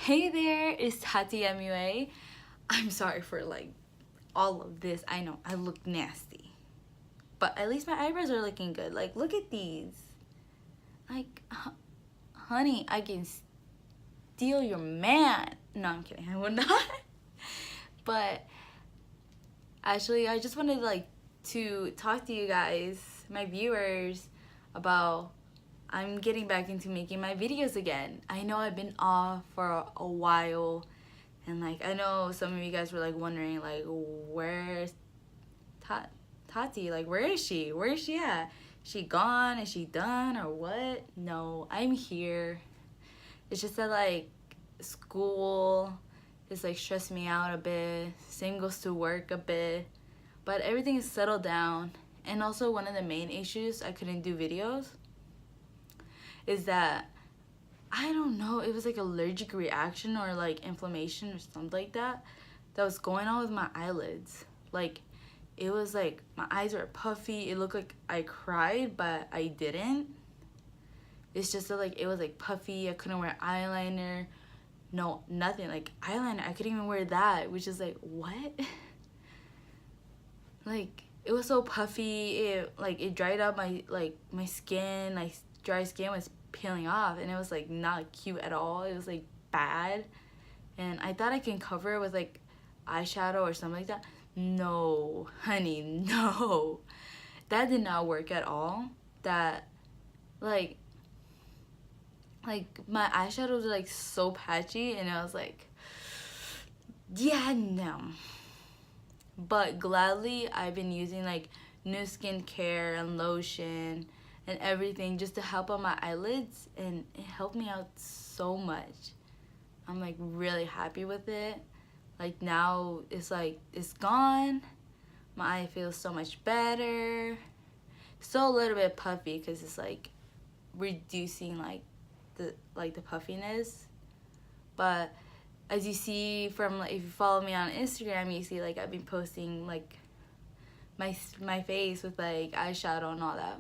Hey there, it's Tati MUA. I'm sorry for like all of this. I know I look nasty, but at least my eyebrows are looking good. Like, look at these. Like, honey, I can steal your man. No, I'm kidding. I would not. But actually, I just wanted to talk to you guys, my viewers, about I'm getting back into making my videos again. I know I've been off for a while, and I know some of you guys were wondering where's Tati? Where is she? Where is she at? Is she gone? Is she done or what? No, I'm here. It's just that school is stressing me out a bit. Same goes to work a bit, but everything is settled down. And also, one of the main issues I couldn't do videos is that I don't know, it was allergic reaction or inflammation or something like that was going on with my eyelids. It was my eyes were puffy. It looked like I cried, but I didn't. It's just that it was puffy. I couldn't wear eyeliner. No, nothing. Eyeliner, I couldn't even wear that, which is what? It was so puffy. It dried up my skin. Dry skin was peeling off, and it was not cute at all. It was bad, and I thought I can cover it with eyeshadow or something like that. No, honey, no, that did not work at all. That my eyeshadow was so patchy, and I was yeah, no. But gladly, I've been using new skincare and lotion and everything just to help on my eyelids, and it helped me out so much. I'm really happy with it. Now it's it's gone. My eye feels so much better. Still a little bit puffy because it's reducing the puffiness. But as you see from if you follow me on Instagram, you see I've been posting my face with eyeshadow and all that.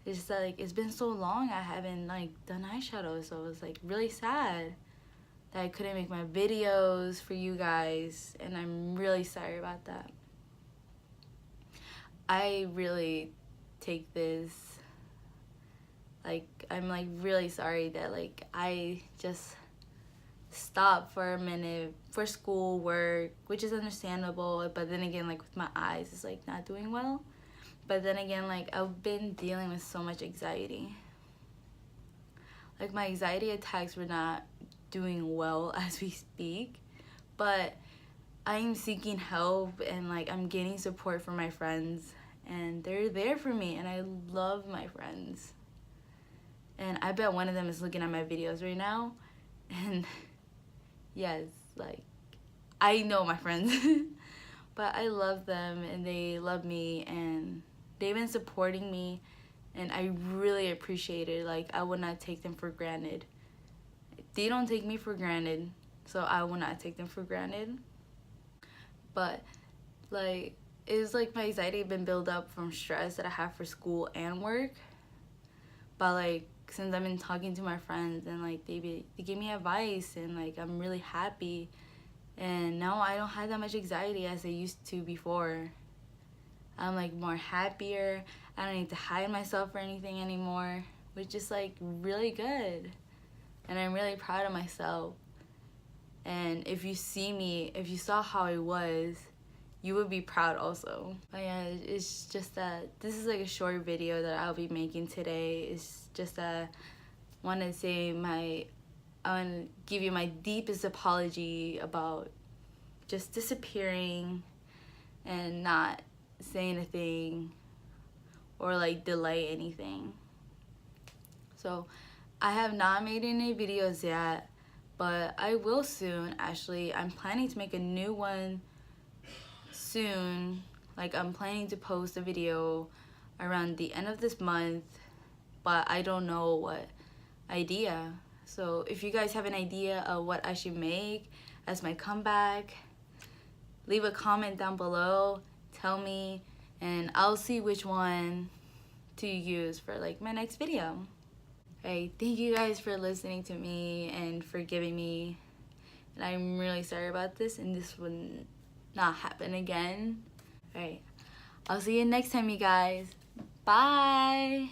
It's just that it's been so long I haven't done eyeshadow, so it was really sad that I couldn't make my videos for you guys, and I'm really sorry about that. I really take this I'm really sorry that I just stopped for a minute for school, work, which is understandable, but then again with my eyes it's not doing well. But then again, I've been dealing with so much anxiety. My anxiety attacks were not doing well as we speak, but I'm seeking help, and I'm getting support from my friends, and they're there for me, and I love my friends. And I bet one of them is looking at my videos right now, and yes, I know my friends, but I love them, and they love me, and they've been supporting me, and I really appreciate it. I would not take them for granted. They don't take me for granted, so I will not take them for granted. But it's my anxiety had been built up from stress that I have for school and work. But since I've been talking to my friends, and they give me advice, and I'm really happy, and now I don't have that much anxiety as I used to before. I'm more happier. I don't need to hide myself or anything anymore, which is really good, and I'm really proud of myself. And if you saw how I was, you would be proud also. But yeah, it's just that this is a short video that I'll be making today. It's just that I want to give you my deepest apology about just disappearing and not saying a thing or delay anything. So I have not made any videos yet, but I will soon. Actually, I'm planning to make a new one soon. I'm planning to post a video around the end of this month, but I don't know what idea. So if you guys have an idea of what I should make as my comeback, leave a comment down below, tell me, and I'll see which one to use for my next video. Alright, thank you guys for listening to me and forgiving me. And I'm really sorry about this, and this will not happen again. Alright, I'll see you next time, you guys. Bye.